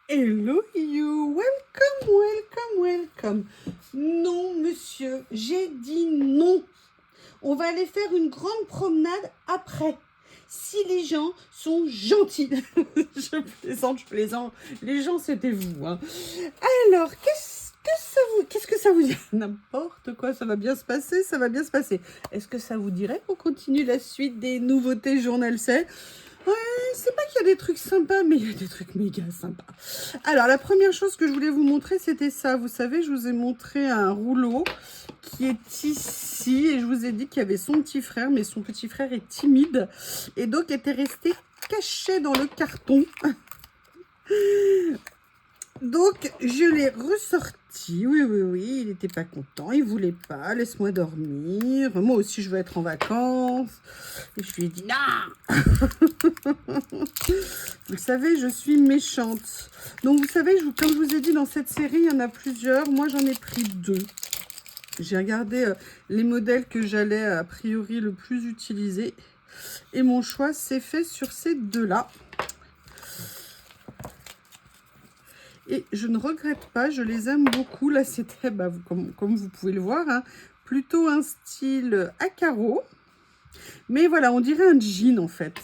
Hello you, welcome. Non monsieur, j'ai dit non. On va aller faire une grande promenade après. Si les gens sont gentils. Je plaisante. Les gens c'était vous. Hein. Alors, qu'est-ce que ça vous dit? N'importe quoi, ça va bien se passer. Est-ce que ça vous dirait qu'on continue la suite des nouveautés Journal C? Ouais, c'est pas qu'il y a des trucs sympas, mais il y a des trucs méga sympas. Alors, la première chose que je voulais vous montrer, c'était ça. Vous savez, je vous ai montré un rouleau qui est ici. Et je vous ai dit qu'il y avait son petit frère, mais son petit frère est timide. Et donc, était resté caché dans le carton. Donc, je l'ai ressorti. Oui, il n'était pas content. Il voulait pas. Laisse-moi dormir. Moi aussi, je veux être en vacances. Et je lui ai dit non. Vous savez, je suis méchante. Donc, vous savez, comme je vous ai dit, dans cette série, il y en a plusieurs. Moi, j'en ai pris 2. J'ai regardé les modèles que j'allais, a priori, le plus utiliser. Et mon choix s'est fait sur ces 2-là. Et je ne regrette pas, je les aime beaucoup. Là, c'était, comme vous pouvez le voir, hein, plutôt un style à carreaux. Mais voilà, on dirait un jean en fait.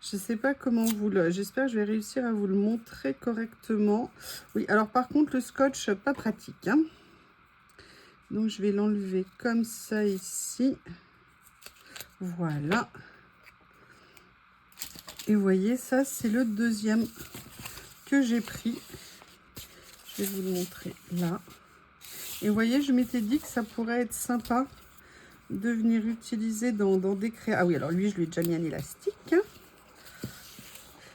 Je ne sais pas comment vous le... J'espère que je vais réussir à vous le montrer correctement. Oui, alors par contre, le scotch, pas pratique. Hein. Donc, je vais l'enlever comme ça ici. Voilà. Et vous voyez, ça, c'est le deuxième que j'ai pris. Je vais vous le montrer là. Et vous voyez, je m'étais dit que ça pourrait être sympa de venir utiliser dans des créas. Ah oui, alors lui, je lui ai déjà mis un élastique. Hein.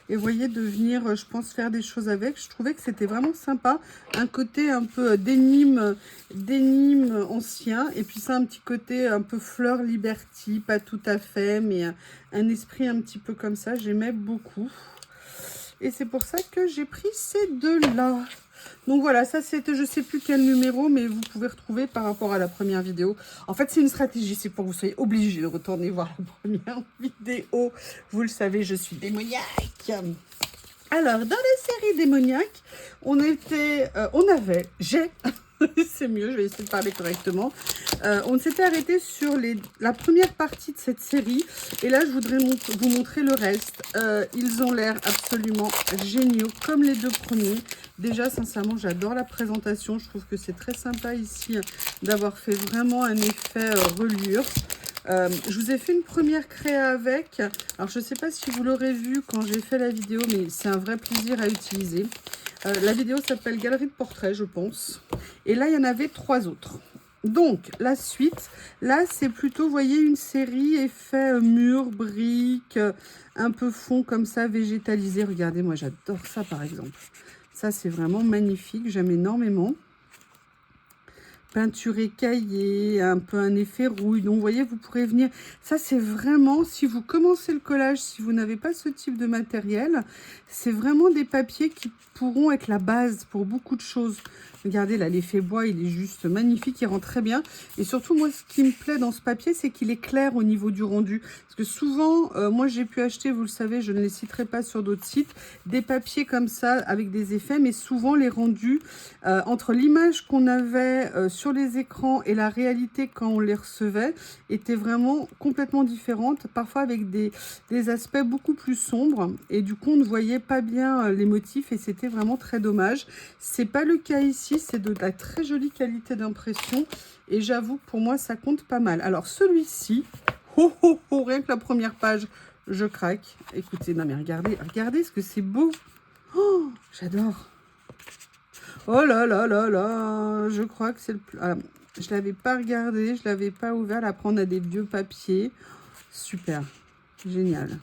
Et vous voyez, de venir, je pense, faire des choses avec. Je trouvais que c'était vraiment sympa. Un côté un peu dénime ancien. Et puis ça, un petit côté un peu fleur Liberty. Pas tout à fait, mais un esprit un petit peu comme ça. J'aimais beaucoup. Et c'est pour ça que j'ai pris ces 2-là. Donc voilà, ça c'était, je sais plus quel numéro, mais vous pouvez retrouver par rapport à la première vidéo. En fait, c'est une stratégie, c'est pour que vous soyez obligés de retourner voir la première vidéo. Vous le savez, je suis démoniaque. Alors, dans la série démoniaque, c'est mieux, je vais essayer de parler correctement. On s'était arrêté sur la première partie de cette série. Et là, je voudrais vous montrer le reste. Ils ont l'air absolument géniaux, comme les 2 premiers. Déjà, sincèrement, j'adore la présentation. Je trouve que c'est très sympa ici d'avoir fait vraiment un effet reliure. Je vous ai fait une première créa avec. Alors, je ne sais pas si vous l'aurez vu quand j'ai fait la vidéo, mais c'est un vrai plaisir à utiliser. La vidéo s'appelle Galerie de portraits, je pense. Et là, il y en avait 3 autres. Donc, la suite, là, c'est plutôt, vous voyez, une série effet mur, briques, un peu fond comme ça, végétalisé. Regardez, moi, j'adore ça, par exemple. Ça, c'est vraiment magnifique. J'aime énormément. Peinture écaillée, un peu un effet rouille. Donc, vous voyez, vous pourrez venir... Ça, c'est vraiment, si vous commencez le collage, si vous n'avez pas ce type de matériel, c'est vraiment des papiers qui pourront être la base pour beaucoup de choses. Regardez, là, l'effet bois, il est juste magnifique, il rend très bien. Et surtout, moi, ce qui me plaît dans ce papier, c'est qu'il est clair au niveau du rendu. Parce que souvent, moi, j'ai pu acheter, vous le savez, je ne les citerai pas sur d'autres sites, des papiers comme ça, avec des effets, mais souvent, les rendus, entre l'image qu'on avait sur les écrans et la réalité quand on les recevait, étaient vraiment complètement différentes, parfois avec des aspects beaucoup plus sombres. Et du coup, on ne voyait pas bien les motifs et c'était vraiment très dommage. C'est pas le cas ici. C'est de la très jolie qualité d'impression et j'avoue que pour moi ça compte pas mal. Alors celui-ci, rien que la première page, je craque. Écoutez, non mais regardez ce que c'est beau. Oh, j'adore. Oh là là là là, je crois que c'est le plus... Ah, je l'avais pas regardé, je l'avais pas ouvert. Après on a des vieux papiers. Super, génial.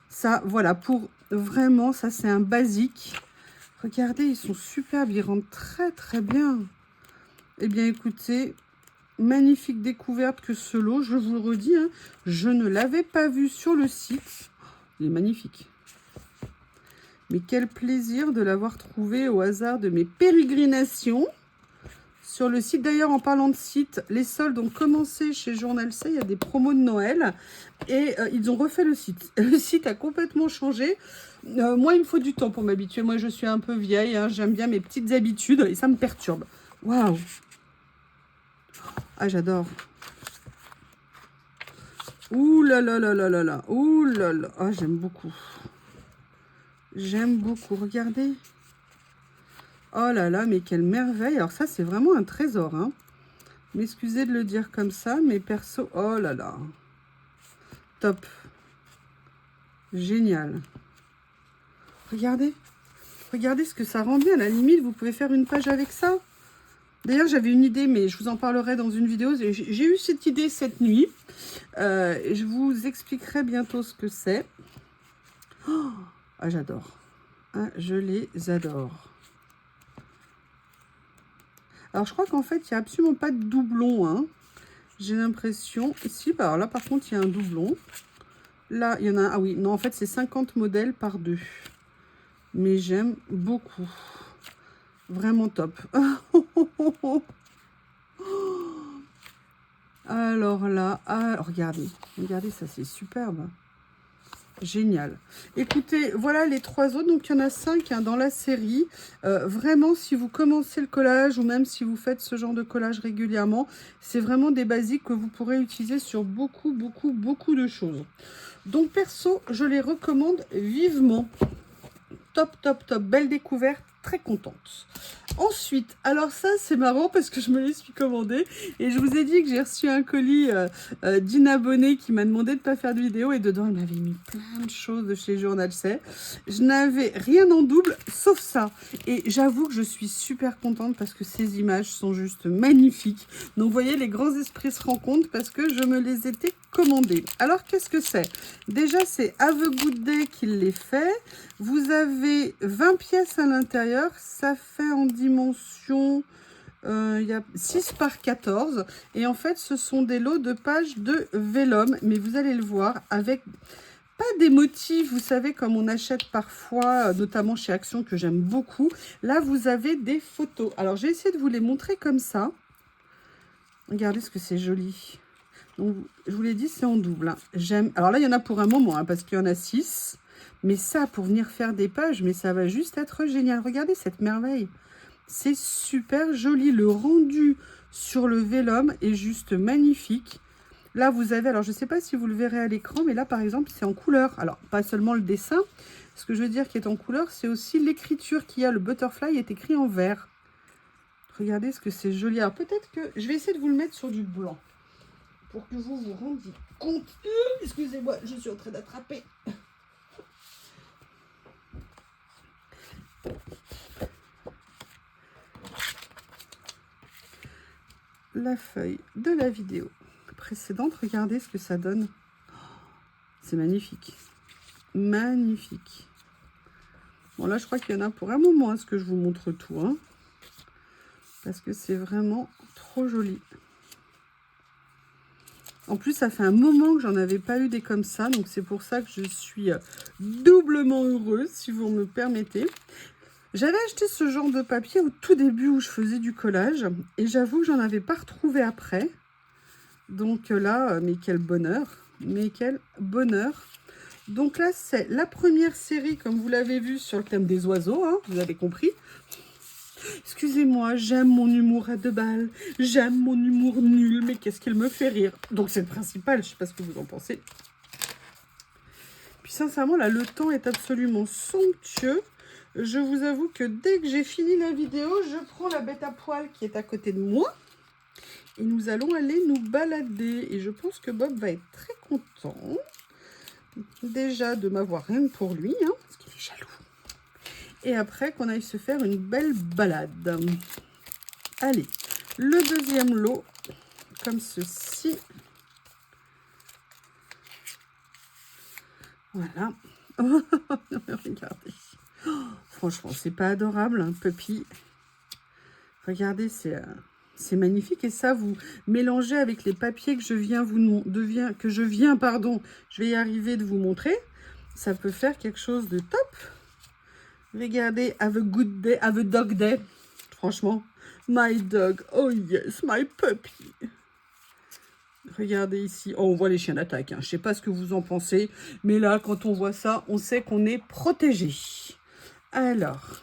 Ça, voilà, pour vraiment, ça c'est un basique. Regardez, ils sont superbes, ils rendent très très bien. Eh bien écoutez, magnifique découverte que ce lot, je vous le redis, hein, je ne l'avais pas vu sur le site. Il est magnifique. Mais quel plaisir de l'avoir trouvé au hasard de mes pérégrinations sur le site. D'ailleurs, en parlant de site, les soldes ont commencé chez Journal C, il y a des promos de Noël et ils ont refait le site. Le site a complètement changé. Moi, il me faut du temps pour m'habituer. Moi, je suis un peu vieille, hein. J'aime bien mes petites habitudes et ça me perturbe. Waouh! Ah, j'adore. Ouh là là là là là là. Ouh là là. Ah, j'aime beaucoup. J'aime beaucoup. Regardez. Oh là là, mais quelle merveille. Alors ça, c'est vraiment un trésor, hein. M'excusez de le dire comme ça, mais perso, oh là là. Top. Génial. Regardez. Regardez ce que ça rend bien. À la limite, vous pouvez faire une page avec ça. D'ailleurs, j'avais une idée, mais je vous en parlerai dans une vidéo. J'ai eu cette idée cette nuit. Je vous expliquerai bientôt ce que c'est. Oh, ah, j'adore. Ah, je les adore. Alors, je crois qu'en fait, il n'y a absolument pas de doublon, hein. J'ai l'impression... Si, bah, alors là, par contre, il y a un doublon. Là, il y en a un... Ah oui, non, en fait, c'est 50 modèles par 2. Mais j'aime beaucoup. Vraiment top. Alors là, ah, regardez. Regardez, ça, c'est superbe. Génial. Écoutez, voilà les 3 autres. Donc, il y en a 5 hein, dans la série. Vraiment, si vous commencez le collage ou même si vous faites ce genre de collage régulièrement, c'est vraiment des basiques que vous pourrez utiliser sur beaucoup, beaucoup, beaucoup de choses. Donc, perso, je les recommande vivement. Top, top, top. Belle découverte. Très contente. Ensuite, alors ça c'est marrant parce que je me les suis commandées et je vous ai dit que j'ai reçu un colis d'une abonnée qui m'a demandé de ne pas faire de vidéo et dedans elle m'avait mis plein de choses de chez Journal C. Je n'avais rien en double sauf ça et j'avoue que je suis super contente parce que ces images sont juste magnifiques. Donc vous voyez, les grands esprits se rencontrent parce que je me les étais commandées. Alors qu'est-ce que c'est? Déjà c'est Have a Good Day qui les fait. Vous avez 20 pièces à l'intérieur, ça fait en dimension, il y a 6 par 14. Et en fait, ce sont des lots de pages de vélum, mais vous allez le voir, avec pas des motifs, vous savez, comme on achète parfois, notamment chez Action, que j'aime beaucoup. Là, vous avez des photos. Alors, j'ai essayé de vous les montrer comme ça. Regardez ce que c'est joli. Donc, je vous l'ai dit, c'est en double, hein. J'aime. Alors là, il y en a pour un moment, hein, parce qu'il y en a 6. Mais ça, pour venir faire des pages, mais ça va juste être génial. Regardez cette merveille. C'est super joli. Le rendu sur le vélum est juste magnifique. Là, vous avez, alors je ne sais pas si vous le verrez à l'écran, mais là, par exemple, c'est en couleur. Alors, pas seulement le dessin. Ce que je veux dire qui est en couleur, c'est aussi l'écriture qu'il y a. Le butterfly est écrit en vert. Regardez ce que c'est joli. Alors, peut-être que je vais essayer de vous le mettre sur du blanc. Pour que vous vous rendiez compte. Excusez-moi, je suis en train d'attraper. La feuille de la vidéo précédente, regardez ce que ça donne. C'est magnifique. Magnifique. Bon, là, je crois qu'il y en a pour un moment à ce que je vous montre tout, hein, parce que c'est vraiment trop joli. En plus, ça fait un moment que j'en avais pas eu des comme ça, donc c'est pour ça que je suis doublement heureuse, si vous me permettez. J'avais acheté ce genre de papier au tout début où je faisais du collage, et j'avoue que j'en avais pas retrouvé après. Donc là, mais quel bonheur, mais quel bonheur. Donc là, c'est la première série, comme vous l'avez vu, sur le thème des oiseaux, hein, vous avez compris. Excusez-moi, j'aime mon humour à 2 balles, j'aime mon humour nul, mais qu'est-ce qu'il me fait rire. Donc c'est le principal, je ne sais pas ce que vous en pensez. Puis sincèrement, là, le temps est absolument somptueux. Je vous avoue que dès que j'ai fini la vidéo, je prends la bête à poil qui est à côté de moi. Et nous allons aller nous balader. Et je pense que Bob va être très content. Déjà de m'avoir rien que pour lui, hein, parce qu'il est jaloux. Et après qu'on aille se faire une belle balade. Allez, le deuxième lot, comme ceci. Voilà. Regardez. Oh, franchement, c'est pas adorable, hein, Puppy. Regardez, c'est magnifique. Et ça, vous mélangez avec les papiers que je viens je vais y arriver de vous montrer. Ça peut faire quelque chose de top. Regardez, have a good day, have a dog day. Franchement, my dog, oh yes, my puppy. Regardez ici. Oh, on voit les chiens d'attaque. Hein. Je ne sais pas ce que vous en pensez. Mais là, quand on voit ça, on sait qu'on est protégé. Alors,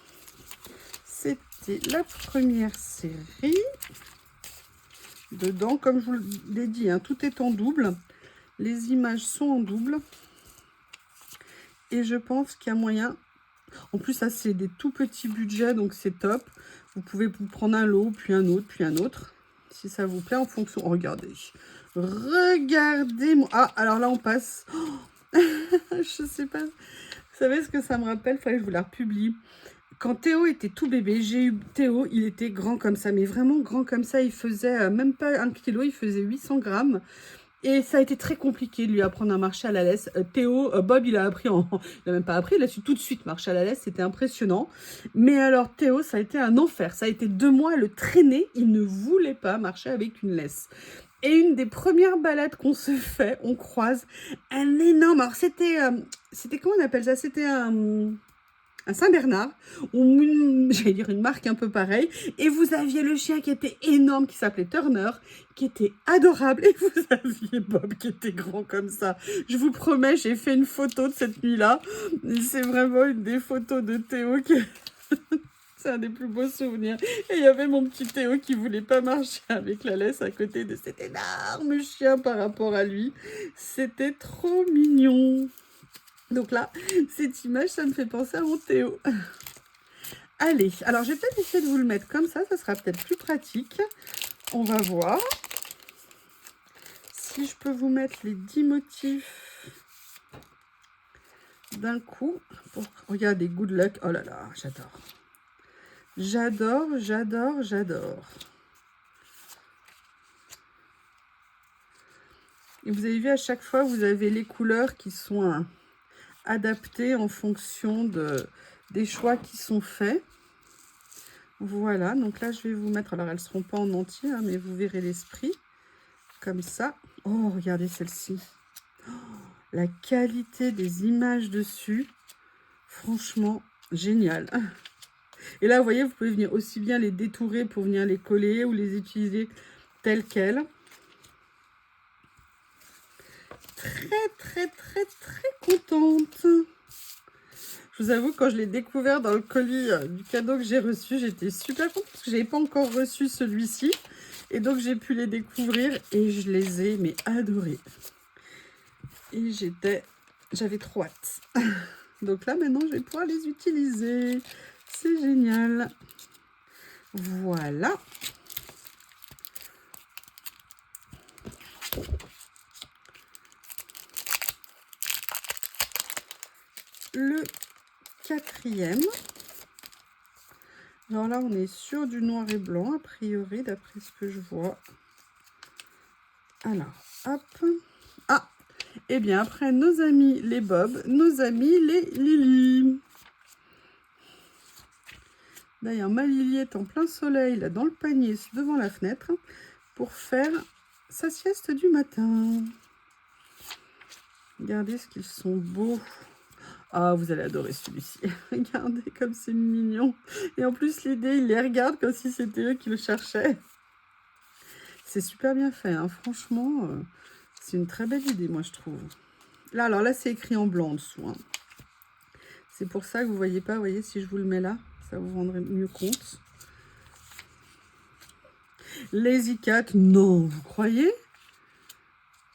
c'était la première série. Dedans, comme je vous l'ai dit, hein, tout est en double. Les images sont en double. Et je pense qu'il y a moyen. En plus, ça, c'est des tout petits budgets, donc c'est top. Vous pouvez vous prendre un lot, puis un autre, puis un autre. Si ça vous plaît, en fonction... Oh, regardez. Regardez-moi. Ah, alors là, on passe. Oh, je sais pas. Vous savez ce que ça me rappelle? Il fallait que je vous la republie. Quand Théo était tout bébé, j'ai eu Théo, il était grand comme ça, mais vraiment grand comme ça. Il faisait même pas 1 kg, il faisait 800 grammes. Et ça a été très compliqué de lui apprendre à marcher à la laisse. Bob, il a appris il n'a même pas appris, il a su tout de suite marcher à la laisse, c'était impressionnant. Mais alors Théo, ça a été un enfer. Ça a été 2 mois à le traîner, il ne voulait pas marcher avec une laisse. Et une des premières balades qu'on se fait, on croise un énorme... Alors c'était comment on appelle ça? C'était un Saint-Bernard, j'allais dire une marque un peu pareille, et vous aviez le chien qui était énorme, qui s'appelait Turner, qui était adorable, et vous aviez Bob qui était grand comme ça. Je vous promets, j'ai fait une photo de cette nuit-là, c'est vraiment une des photos de Théo qui... C'est un des plus beaux souvenirs. Et il y avait mon petit Théo qui voulait pas marcher avec la laisse à côté de cet énorme chien par rapport à lui. C'était trop mignon. Donc là, cette image, ça me fait penser à mon Théo. Allez, alors je vais peut-être essayer de vous le mettre comme ça sera peut-être plus pratique. On va voir si je peux vous mettre les 10 motifs d'un coup. Regardez, good luck. Oh là là, j'adore. J'adore, j'adore, j'adore. Et vous avez vu, à chaque fois, vous avez les couleurs qui sont adaptées en fonction des choix qui sont faits. Voilà, donc là, je vais vous mettre... Alors, elles ne seront pas en entier, hein, mais vous verrez l'esprit. Comme ça. Oh, regardez celle-ci. Oh, la qualité des images dessus. Franchement, génial. Et là, vous voyez, vous pouvez venir aussi bien les détourer pour venir les coller ou les utiliser telles quelles. Très, très, très, très contente. Je vous avoue, quand je l'ai découvert dans le colis du cadeau que j'ai reçu, j'étais super contente parce que je n'avais pas encore reçu celui-ci. Et donc, j'ai pu les découvrir et je les ai, mais adorés. Et j'avais trop hâte. Donc là, maintenant, je vais pouvoir les utiliser. C'est génial. Voilà. Le 4e. Alors là, on est sur du noir et blanc, a priori, d'après ce que je vois. Alors, hop. Ah, et bien, après nos amis les Bob, nos amis les Lily. D'ailleurs, ma Lily est en plein soleil, là, dans le panier, devant la fenêtre, pour faire sa sieste du matin. Regardez ce qu'ils sont beaux. Ah, vous allez adorer celui-ci. Regardez comme c'est mignon. Et en plus, l'idée, il les regarde comme si c'était eux qui le cherchaient. C'est super bien fait, hein. Franchement, c'est une très belle idée, moi, je trouve. Là, alors là, c'est écrit en blanc en dessous. Hein. C'est pour ça que vous ne voyez pas. Vous voyez, si je vous le mets là, ça vous rendrait mieux compte. Lazy Cat, non, vous croyez?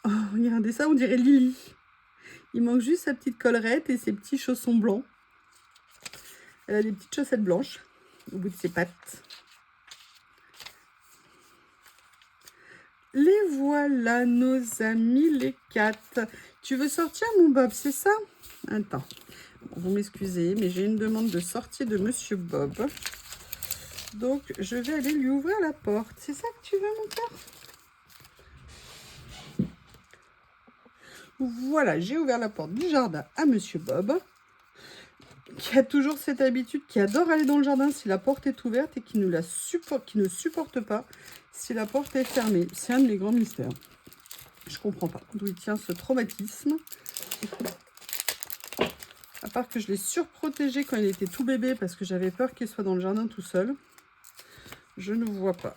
Oh, regardez ça, on dirait Lily. Il manque juste sa petite collerette et ses petits chaussons blancs. Elle a des petites chaussettes blanches au bout de ses pattes. Les voilà, nos amis les 4. Tu veux sortir, mon Bob, c'est ça? Attends, vous m'excusez, mais j'ai une demande de sortie de Monsieur Bob. Donc, je vais aller lui ouvrir la porte. C'est ça que tu veux, mon cœur? Voilà, j'ai ouvert la porte du jardin à Monsieur Bob, qui a toujours cette habitude, qui adore aller dans le jardin si la porte est ouverte et qui ne supporte pas si la porte est fermée. C'est un de mes grands mystères. Je comprends pas d'où il tient ce traumatisme. À part que je l'ai surprotégé quand il était tout bébé parce que j'avais peur qu'il soit dans le jardin tout seul. Je ne vois pas.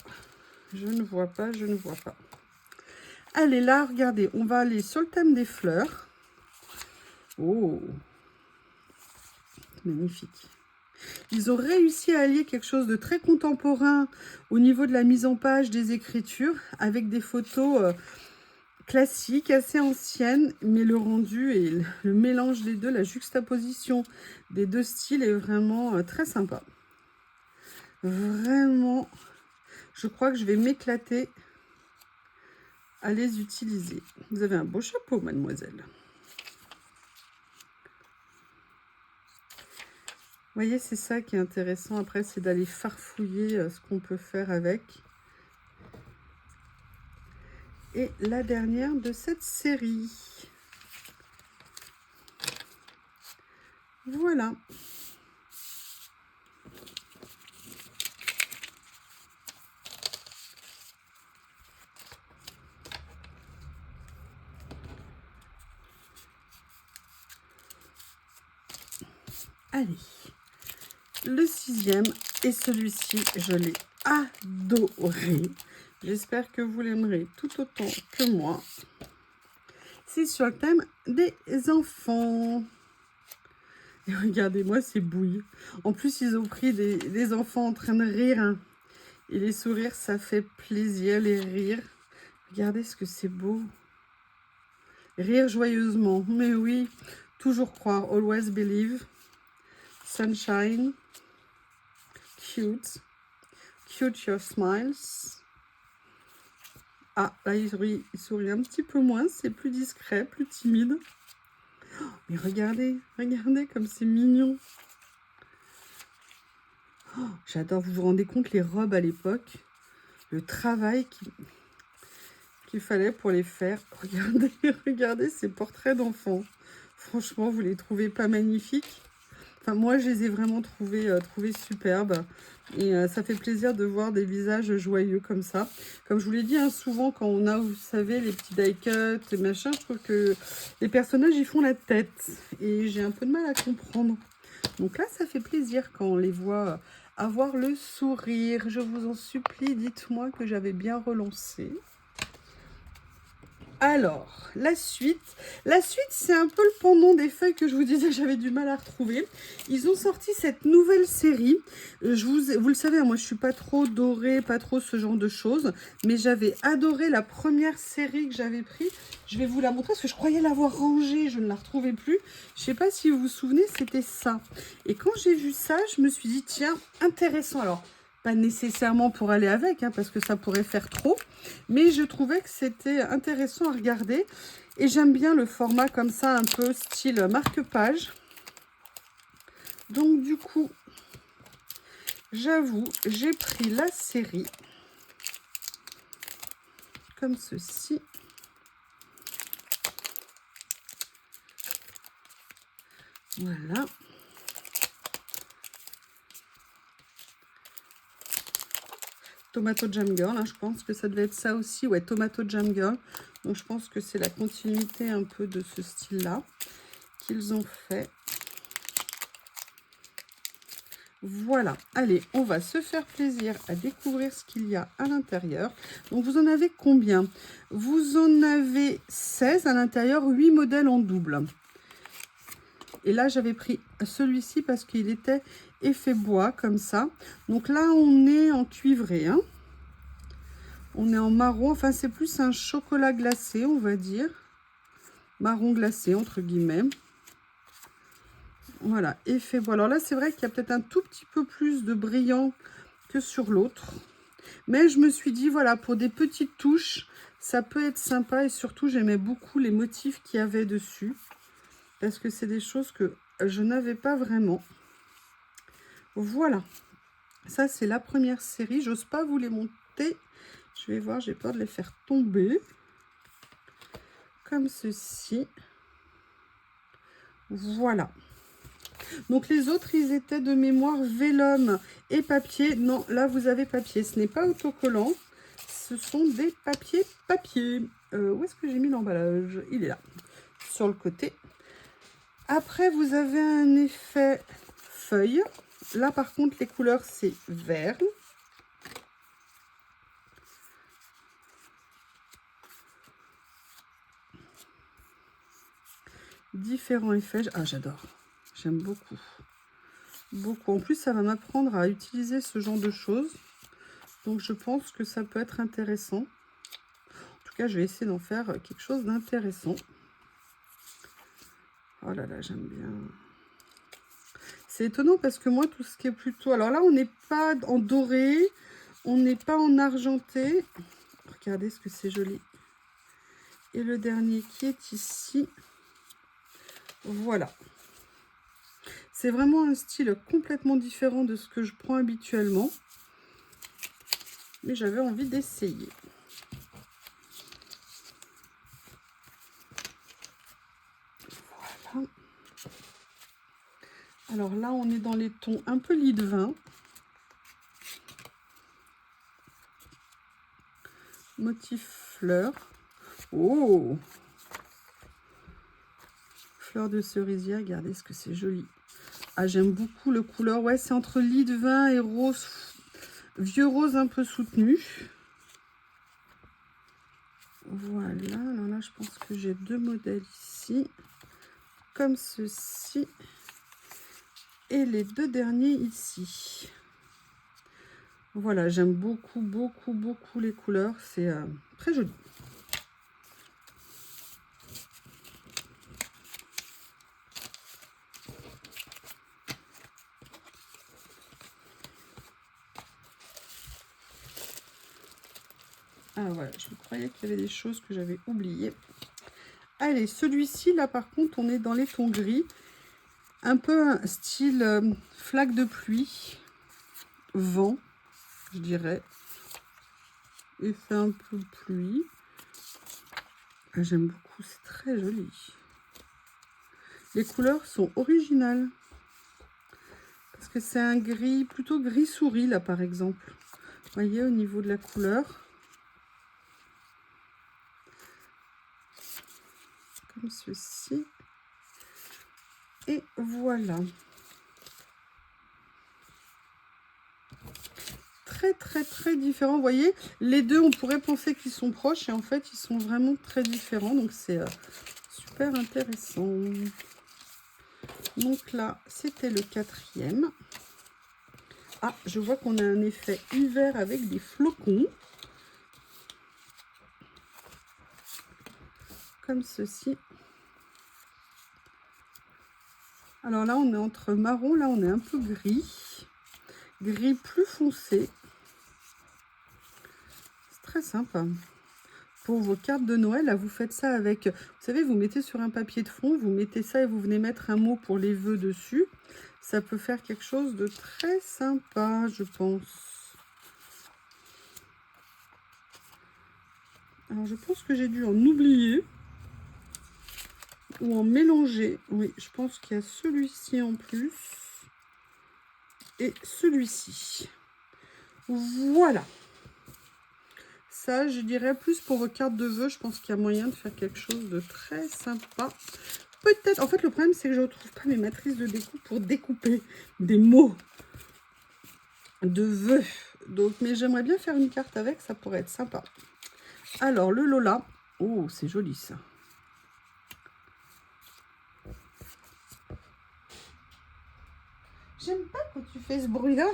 Je ne vois pas, je ne vois pas. Allez, là, regardez, on va aller sur le thème des fleurs. Oh, magnifique. Ils ont réussi à allier quelque chose de très contemporain au niveau de la mise en page des écritures, avec des photos classiques, assez anciennes, mais le rendu et le mélange des deux, la juxtaposition des deux styles est vraiment très sympa. Vraiment, je crois que je vais m'éclater à les utiliser. Vous avez un beau chapeau, mademoiselle. Vous voyez, c'est ça qui est intéressant. Après, c'est d'aller farfouiller ce qu'on peut faire avec. Et la dernière de cette série. Voilà. Allez. Le 6e, et celui-ci, je l'ai adoré. J'espère que vous l'aimerez tout autant que moi. C'est sur le thème des enfants. Et regardez-moi ces bouilles. En plus, ils ont pris des enfants en train de rire. Hein. Et les sourires, ça fait plaisir, les rires. Regardez ce que c'est beau. Rire joyeusement. Mais oui, toujours croire. Always believe. Sunshine. Cute. Cute your smiles. Ah, là, il sourit un petit peu moins. C'est plus discret, plus timide. Oh, mais regardez, regardez comme c'est mignon. Oh, j'adore. Vous vous rendez compte les robes à l'époque? Le travail qu'il fallait pour les faire. Regardez, regardez ces portraits d'enfants. Franchement, vous les trouvez pas magnifiques? Enfin, moi, je les ai vraiment trouvés superbes. Et ça fait plaisir de voir des visages joyeux comme ça. Comme je vous l'ai dit, hein, souvent, quand on a, vous savez, les petits die-cuts et machin, je trouve que les personnages, ils font la tête. Et j'ai un peu de mal à comprendre. Donc là, ça fait plaisir quand on les voit avoir le sourire. Je vous en supplie, dites-moi que j'avais bien relancé. Alors, la suite, c'est un peu le pendant des feuilles que je vous disais que j'avais du mal à retrouver. Ils ont sorti cette nouvelle série. Vous le savez, moi je suis pas trop dorée, pas trop ce genre de choses. Mais j'avais adoré la première série que j'avais prise. Je vais vous la montrer parce que je croyais l'avoir rangée, je ne la retrouvais plus. Je sais pas si vous vous souvenez, c'était ça. Et quand j'ai vu ça, je me suis dit, tiens, intéressant. Alors, pas nécessairement pour aller avec, hein, parce que ça pourrait faire trop. Mais je trouvais que c'était intéressant à regarder. Et j'aime bien le format comme ça, un peu style marque-page. Donc du coup, j'avoue, j'ai pris la série comme ceci. Voilà. Tomato Jam Girl, hein, je pense que ça devait être ça aussi. Ouais, Tomato Jam Girl. Donc je pense que c'est la continuité un peu de ce style-là qu'ils ont fait. Voilà, allez, on va se faire plaisir à découvrir ce qu'il y a à l'intérieur. Donc vous en avez combien? Vous en avez 16 à l'intérieur, 8 modèles en double. Et là, j'avais pris celui-ci parce qu'il était effet bois, comme ça. Donc là, on est en cuivré. Hein. On est en marron. Enfin, c'est plus un chocolat glacé, on va dire. Marron glacé, entre guillemets. Voilà, effet bois. Alors là, c'est vrai qu'il y a peut-être un tout petit peu plus de brillant que sur l'autre. Mais je me suis dit, voilà, pour des petites touches, ça peut être sympa. Et surtout, j'aimais beaucoup les motifs qu'il y avait dessus. Parce que c'est des choses que je n'avais pas vraiment. Voilà. Ça, c'est la première série. J'ose pas vous les monter. Je vais voir, j'ai peur de les faire tomber. Comme ceci. Voilà. Donc, les autres, ils étaient de mémoire vélum et papier. Non, là, vous avez papier. Ce n'est pas autocollant. Ce sont des papiers. Où est-ce que j'ai mis l'emballage? Il est là, sur le côté. Après, vous avez un effet feuille. Là, par contre, les couleurs, c'est vert. différents effets. Ah, j'adore. J'aime beaucoup. Beaucoup. En plus, ça va m'apprendre à utiliser ce genre de choses. Donc, je pense que ça peut être intéressant. En tout cas, je vais essayer d'en faire quelque chose d'intéressant. Oh là là, j'aime bien. C'est étonnant parce que moi, tout ce qui est plutôt... Alors là, on n'est pas en doré. On n'est pas en argenté. Regardez ce que c'est joli. Et le dernier qui est ici. Voilà. C'est vraiment un style complètement différent de ce que je prends habituellement. Mais j'avais envie d'essayer. Voilà. Alors là, on est dans les tons un peu lit de vin. Motif fleur. Oh! Fleur de cerisier, regardez ce que c'est joli. Ah, j'aime beaucoup le couleur. Ouais, c'est entre lit de vin et rose, vieux rose un peu soutenu. Voilà, alors là, je pense que j'ai deux modèles ici. Comme ceci. Et les deux derniers ici. Voilà, j'aime beaucoup, beaucoup, beaucoup les couleurs. C'est très joli. Ah voilà, je croyais qu'il y avait des choses que j'avais oubliées. Allez, celui-ci, là, par contre, on est dans les tons gris. Un peu un style flaque de pluie. Vent, je dirais. Effet un peu pluie. Ah, j'aime beaucoup, c'est très joli. Les couleurs sont originales. Parce que c'est un gris, plutôt gris souris, là, par exemple. Vous voyez, au niveau de la couleur. Comme ceci. Et voilà. Très, très, très différents. Vous voyez, les deux, on pourrait penser qu'ils sont proches. Et en fait, ils sont vraiment très différents. Donc, c'est super intéressant. Donc là, c'était le quatrième. Ah, je vois qu'on a un effet hiver avec des flocons. Comme ceci. Alors là, on est entre marron. Là, on est un peu gris. Gris plus foncé. C'est très sympa. Pour vos cartes de Noël, là, vous faites ça avec... Vous savez, vous mettez sur un papier de fond. Vous mettez ça et vous venez mettre un mot pour les vœux dessus. Ça peut faire quelque chose de très sympa, je pense. Alors, je pense que j'ai dû en oublier. Ou en mélanger. Oui, je pense qu'il y a celui-ci en plus. Et celui-ci. Voilà. Ça, je dirais plus pour vos cartes de vœux. Je pense qu'il y a moyen de faire quelque chose de très sympa. Peut-être. En fait, le problème, c'est que je ne retrouve pas mes matrices de découpe pour découper des mots de vœux. Donc, mais j'aimerais bien faire une carte avec. Ça pourrait être sympa. Alors, le Lola. Oh, c'est joli, ça. J'aime pas quand tu fais ce bruit-là.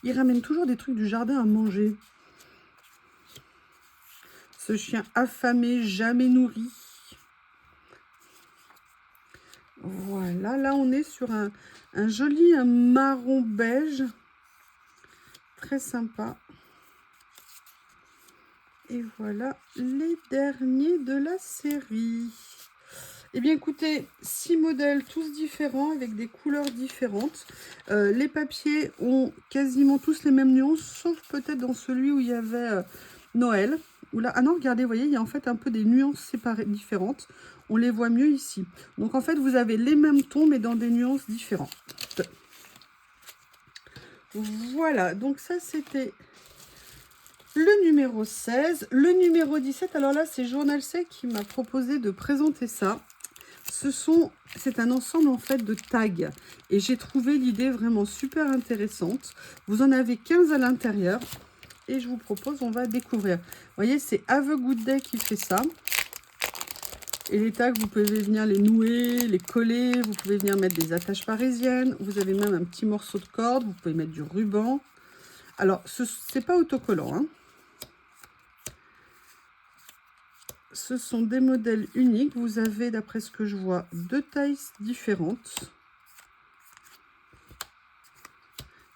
Il ramène toujours des trucs du jardin à manger. Ce chien affamé, jamais nourri. Voilà, là on est sur un joli marron beige. Très sympa. Et voilà les derniers de la série. Eh bien écoutez, 6 modèles, tous différents, avec des couleurs différentes. Les papiers ont quasiment tous les mêmes nuances, sauf peut-être dans celui où il y avait Noël. Où là, ah non, regardez, vous voyez, il y a en fait un peu des nuances séparées, différentes. On les voit mieux ici. Donc en fait, vous avez les mêmes tons, mais dans des nuances différentes. Voilà, donc ça c'était le numéro 16. Le numéro 17, alors là, c'est Journal C qui m'a proposé de présenter ça. C'est un ensemble en fait de tags. Et j'ai trouvé l'idée vraiment super intéressante. Vous en avez 15 à l'intérieur. Et je vous propose, on va découvrir. Vous voyez, c'est Have a Good Day qui fait ça. Et les tags, vous pouvez venir les nouer, les coller, vous pouvez venir mettre des attaches parisiennes. Vous avez même un petit morceau de corde, vous pouvez mettre du ruban. Alors, c'est pas autocollant, hein. Ce sont des modèles uniques. Vous avez, d'après ce que je vois, 2 tailles différentes.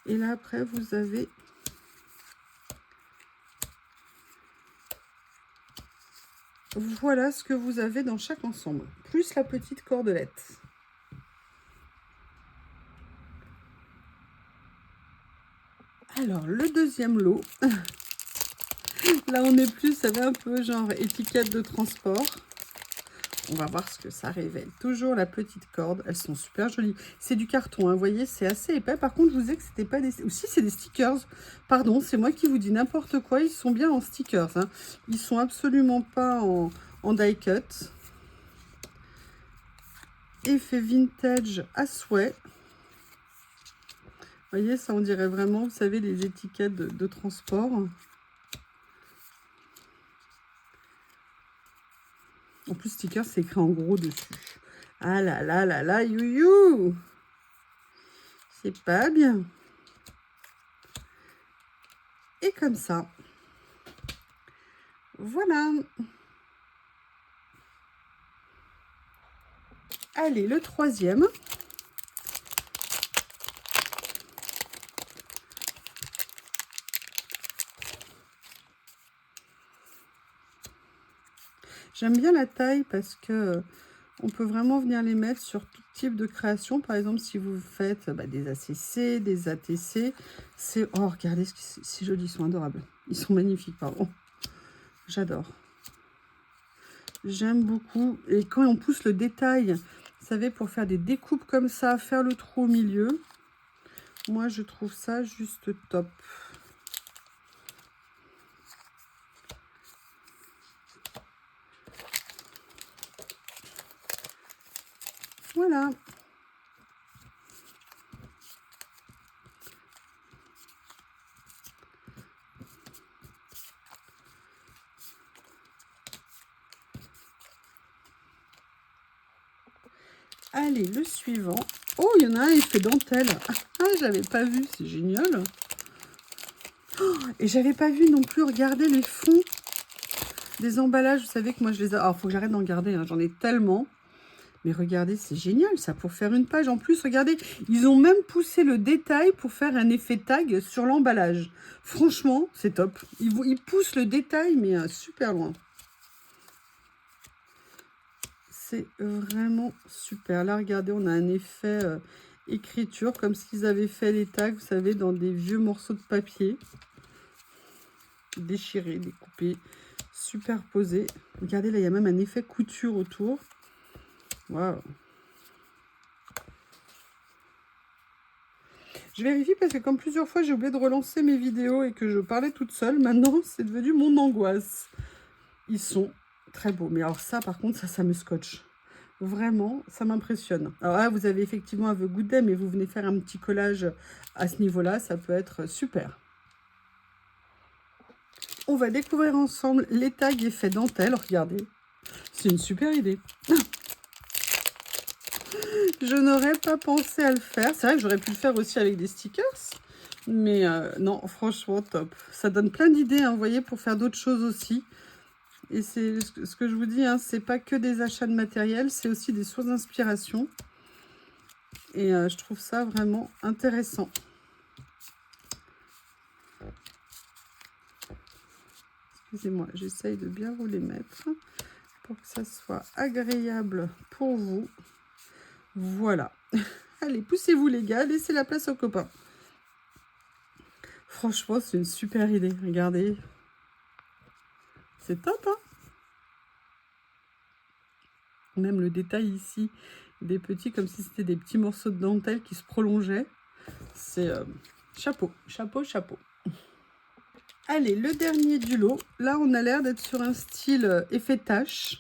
Et là, après, vous avez... Voilà ce que vous avez dans chaque ensemble. Plus la petite cordelette. Alors, le deuxième lot. Là, on est plus, ça va un peu genre étiquette de transport. On va voir ce que ça révèle. Toujours la petite corde. Elles sont super jolies. C'est du carton, hein, vous voyez, c'est assez épais. Par contre, je vous disais que c'était pas des... Ou si, c'est des stickers. Pardon, c'est moi qui vous dis n'importe quoi. Ils sont bien en stickers, hein. Ils sont absolument pas en die cut. Effet vintage à souhait. Vous voyez, ça, on dirait vraiment, vous savez, les étiquettes de transport. En plus, sticker, c'est écrit en gros dessus. Ah là là là là, you. C'est pas bien. Et comme ça. Voilà. Allez, le troisième. J'aime bien la taille parce que on peut vraiment venir les mettre sur tout type de création. Par exemple, si vous faites des ACC, des ATC, c'est... Oh, regardez, c'est joli, ils sont adorables. Ils sont magnifiques, pardon. J'adore. J'aime beaucoup. Et quand on pousse le détail, vous savez, pour faire des découpes comme ça, faire le trou au milieu, moi, je trouve ça juste top. Voilà. Allez, le suivant. Oh, il y en a un, il fait dentelle. Ah, je l'avais pas vu, c'est génial. Oh, et j'avais pas vu non plus, regardez les fonds des emballages. Vous savez que moi, je les ai... Alors, il faut que j'arrête d'en garder, hein, j'en ai tellement. Mais regardez, c'est génial, ça, pour faire une page. En plus, regardez, ils ont même poussé le détail pour faire un effet tag sur l'emballage. Franchement, c'est top. Ils poussent le détail, mais super loin. C'est vraiment super. Là, regardez, on a un effet écriture, comme s'ils avaient fait les tags, vous savez, dans des vieux morceaux de papier. Déchirés, découpés, superposés. Regardez, là, il y a même un effet couture autour. Waouh! Je vérifie parce que comme plusieurs fois j'ai oublié de relancer mes vidéos et que je parlais toute seule, maintenant c'est devenu mon angoisse. Ils sont très beaux. Mais alors ça par contre, ça me scotche. Vraiment, ça m'impressionne. Alors là, vous avez effectivement un The Good Day, mais vous venez faire un petit collage à ce niveau-là, ça peut être super. On va découvrir ensemble les tags effets dentelle. Regardez, c'est une super idée. Je n'aurais pas pensé à le faire. C'est vrai que j'aurais pu le faire aussi avec des stickers. Mais non, franchement, top. Ça donne plein d'idées, hein, vous voyez, pour faire d'autres choses aussi. Et c'est ce que je vous dis, hein, c'est pas que des achats de matériel, c'est aussi des sources d'inspiration. Et je trouve ça vraiment intéressant. Excusez-moi, j'essaye de bien vous les mettre pour que ça soit agréable pour vous. Voilà. Allez, poussez-vous les gars, laissez la place aux copains. Franchement, c'est une super idée. Regardez. C'est top, hein? Même le détail ici, des petits, comme si c'était des petits morceaux de dentelle qui se prolongeaient. C'est chapeau, chapeau, chapeau. Allez, le dernier du lot. Là, on a l'air d'être sur un style effet tache.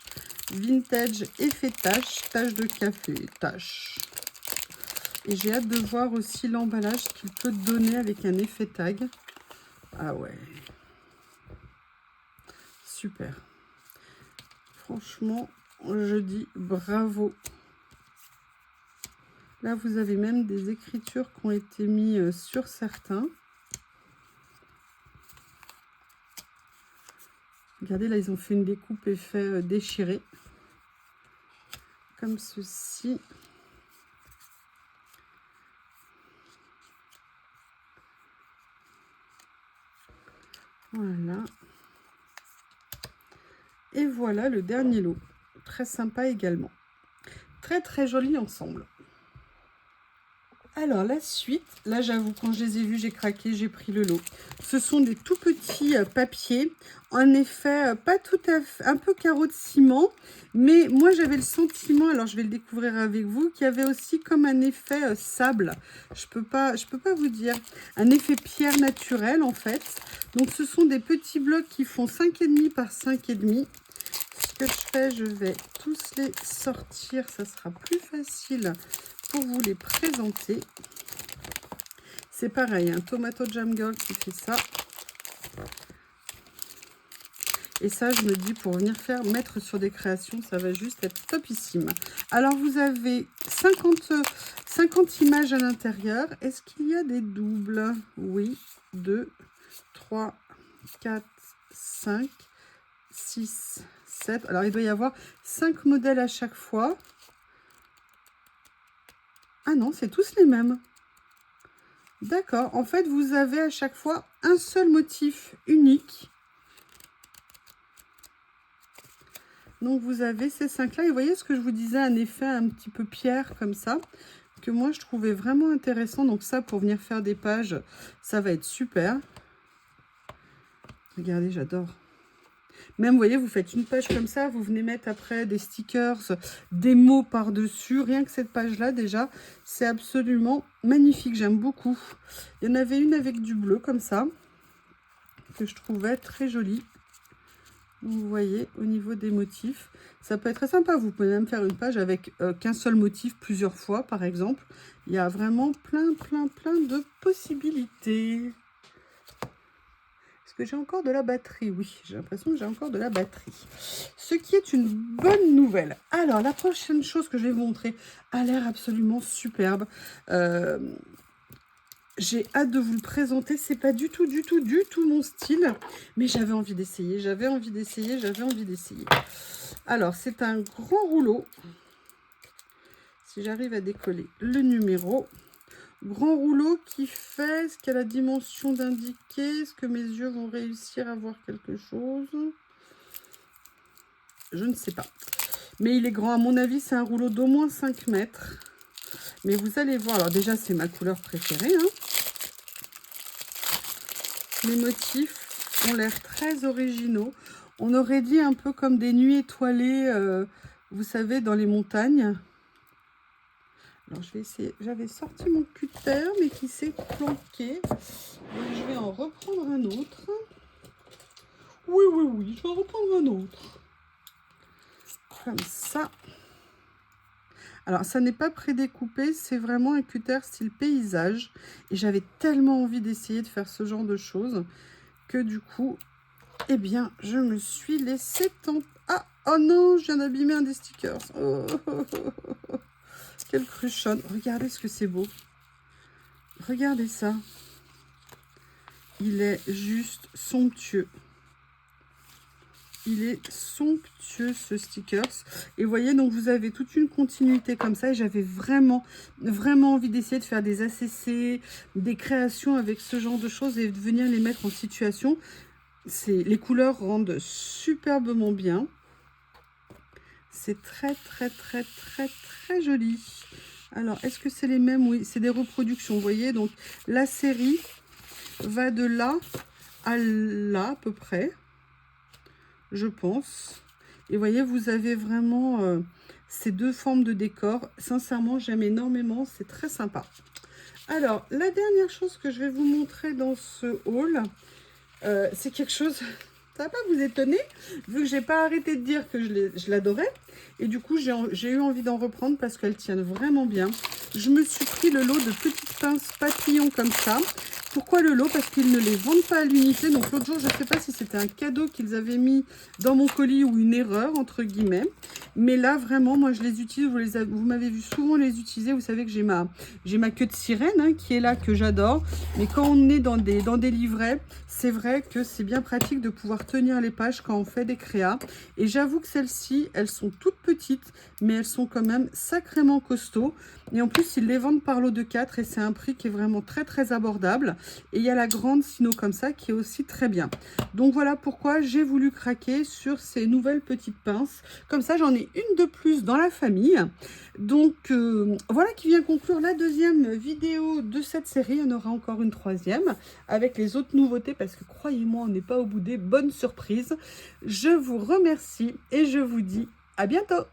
Vintage effet tache, tache de café, tache. Et j'ai hâte de voir aussi l'emballage qu'il peut donner avec un effet tag. Ah ouais. Super. Franchement, je dis bravo. Là, vous avez même des écritures qui ont été mises sur certains. Regardez, là, ils ont fait une découpe effet déchiré. Comme ceci. Voilà. Et voilà le dernier lot. Très sympa également. Très, très joli ensemble. Alors, la suite, là, j'avoue, quand je les ai vus, j'ai craqué, j'ai pris le lot. Ce sont des tout petits papiers. En effet, pas tout à fait, un peu carreau de ciment. Mais moi, j'avais le sentiment, alors je vais le découvrir avec vous, qu'il y avait aussi comme un effet sable. Je peux pas vous dire. Un effet pierre naturelle, en fait. Donc, ce sont des petits blocs qui font 5,5 par 5,5. Ce que je fais, je vais tous les sortir. Ça sera plus facile pour vous les présenter. C'est pareil, un Tomato Jam Girl qui fait ça. Et ça, je me dis, pour venir mettre sur des créations, ça va juste être topissime. Alors, vous avez 50 images à l'intérieur. Est-ce qu'il y a des doubles? Oui, 2, 3, 4, 5, 6, 7. Alors, il doit y avoir 5 modèles à chaque fois. Ah non, c'est tous les mêmes. D'accord. En fait, vous avez à chaque fois un seul motif unique. Donc, vous avez ces 5-là. Et vous voyez ce que je vous disais, un effet un petit peu pierre comme ça, que moi, je trouvais vraiment intéressant. Donc, ça, pour venir faire des pages, ça va être super. Regardez, j'adore. Même, vous voyez, vous faites une page comme ça, vous venez mettre après des stickers, des mots par-dessus. Rien que cette page-là, déjà, c'est absolument magnifique. J'aime beaucoup. Il y en avait une avec du bleu, comme ça, que je trouvais très jolie. Vous voyez, au niveau des motifs, ça peut être très sympa. Vous pouvez même faire une page avec qu'un seul motif plusieurs fois, par exemple. Il y a vraiment plein de possibilités. Est-ce que j'ai encore de la batterie? Oui, j'ai l'impression que j'ai encore de la batterie. Ce qui est une bonne nouvelle. Alors, la prochaine chose que je vais vous montrer a l'air absolument superbe. J'ai hâte de vous le présenter. C'est pas du tout mon style. Mais j'avais envie d'essayer, Alors, c'est un grand rouleau. Si j'arrive à décoller le numéro... Grand rouleau qui fait ce qu'à la dimension d'indiquer. Est-ce que mes yeux vont réussir à voir quelque chose? Je ne sais pas. Mais il est grand. À mon avis, c'est un rouleau d'au moins 5 mètres. Mais vous allez voir. Alors déjà, c'est ma couleur préférée. Hein. Les motifs ont l'air très originaux. On aurait dit un peu comme des nuits étoilées, vous savez, dans les montagnes. Alors, je vais essayer. J'avais sorti mon cutter, mais qui s'est planqué. Donc, je vais en reprendre un autre. Oui, je vais en reprendre un autre. Comme ça. Alors, ça n'est pas prédécoupé. C'est vraiment un cutter style paysage. Et j'avais tellement envie d'essayer de faire ce genre de choses que du coup, eh bien, je me suis laissée tenter. Ah, oh non, je viens d'abîmer un des stickers. Oh. Quelle cruchonne. Regardez ce que c'est beau. Regardez ça. Il est juste somptueux. Il est somptueux, ce stickers. Et vous voyez, donc vous avez toute une continuité comme ça. Et j'avais vraiment envie d'essayer de faire des ACC, des créations avec ce genre de choses et de venir les mettre en situation. Les couleurs rendent superbement bien. C'est très joli. Alors, est-ce que c'est les mêmes? Oui, c'est des reproductions, vous voyez. Donc, la série va de là à là, à peu près, je pense. Et vous voyez, vous avez vraiment ces deux formes de décor. Sincèrement, j'aime énormément. C'est très sympa. Alors, la dernière chose que je vais vous montrer dans ce haul, c'est quelque chose... Ça va pas vous étonner, vu que j'ai pas arrêté de dire que je l'adorais. Et du coup, j'ai eu envie d'en reprendre parce qu'elles tiennent vraiment bien. Je me suis pris le lot de petites pinces papillons comme ça. Pourquoi le lot? Parce qu'ils ne les vendent pas à l'unité. Donc l'autre jour, je ne sais pas si c'était un cadeau qu'ils avaient mis dans mon colis ou une erreur, entre guillemets. Mais là, vraiment, moi, je les utilise. Vous m'avez vu souvent les utiliser. Vous savez que j'ai ma queue de sirène hein, qui est là, que j'adore. Mais quand on est dans des livrets, c'est vrai que c'est bien pratique de pouvoir tenir les pages quand on fait des créas. Et j'avoue que celles-ci, elles sont toutes petites, mais elles sont quand même sacrément costauds. Et en plus, ils les vendent par lot de 4 et c'est un prix qui est vraiment très, très abordable. Et il y a la grande Sino comme ça qui est aussi très bien. Donc voilà pourquoi j'ai voulu craquer sur ces nouvelles petites pinces. Comme ça, j'en ai une de plus dans la famille. Donc voilà qui vient conclure la deuxième vidéo de cette série. Il y en aura encore une troisième avec les autres nouveautés parce que croyez-moi, on n'est pas au bout des bonnes surprises. Je vous remercie et je vous dis à bientôt.